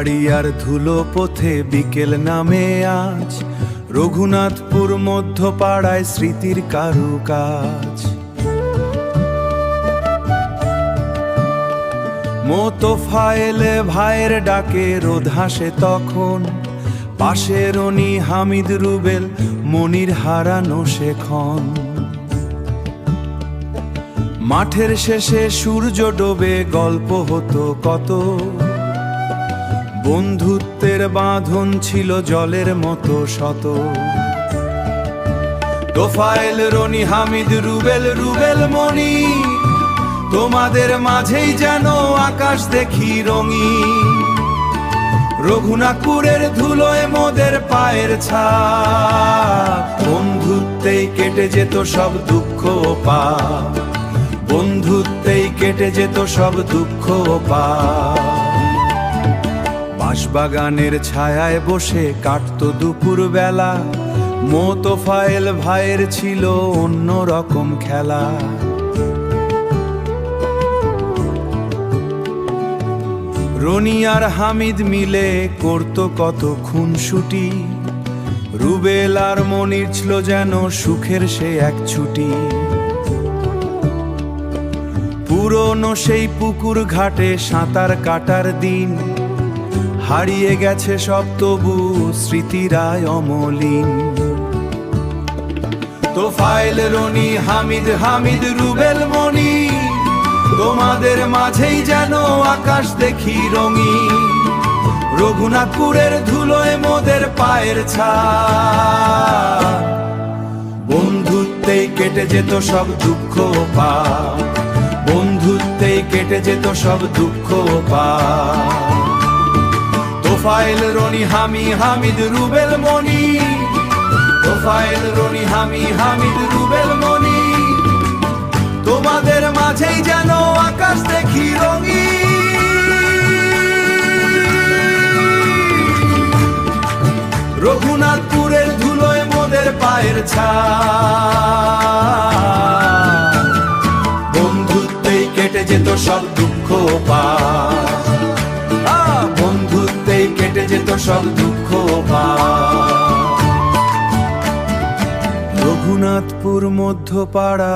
গাড়ি আর ধুলো পথে বিকেল নামে আজ, রঘুনাথপুর মধ্যপাড়ায় স্মৃতির কারুকাজ। মোতোফায়েলে ভাইয়ের ডাকে রোদ হাসে তখন, পাশে রনি হামিদ রুবেল মনির হারানো সেখন। মাঠের শেষে সূর্য ডোবে গল্প হতো কত, বন্ধুত্বের বাঁধন ছিল জলের মতো শত। তোফায়েল রনি হামিদ রুবেল রুবেল মনি, তোমাদের মাঝেই যেন আকাশ দেখি রঙিন। রঘুনাথপুরের ধুলোয় মোদের পায়ের ছাপ, বন্ধুত্বেই কেটে যেত সব দুঃখ পাপ, বন্ধুত্বেই কেটে যেত সব দুঃখ পাপ। বাঁশবাগানের ছায়ায় বসে কাটতো দুপুর বেলা, মোতোফায়েল ভাইয়ের ছিল অন্য রকম খেলা। রনি আর হামিদ মিলে করতো কত খুনসুটি, রুবেল আর মনির ছিল যেন সুখের সে এক ছুটি। পুরনো সেই পুকুর ঘাটে সাঁতার কাটার দিন, হারিয়ে গেছে সব তবু স্মৃতিরায় অমলিন। তোফায়েল রনি হামিদ হামিদ রুবেল মনি, তোমাদের মাঝেই যেন আকাশ দেখি রঙিন। রঘুনাথপুরের ধুলোয় মোদের পায়ের ছাপ, বন্ধুত্বেই কেটে যেত সব দুঃখ পাপ, বন্ধুত্বেই কেটে যেত সব দুঃখ পাপ। তোফায়েল রনি হামিদ রুবেল মনি, তোফায়েল রনি হামিদ রুবেল মনি, তোমাদের মাঝেই যেন আকাশ দেখি রঙিন। রঘুনাথপুরের ধুলোয় মোদের পায়ের ছাপ, বন্ধুত্বেই কেটে যেত সব দুঃখ পাপ, বন্ধুত্বেই কেটে যেত সব দুঃখ পাপ। রঘুনাথপুর মধ্যপাড়া।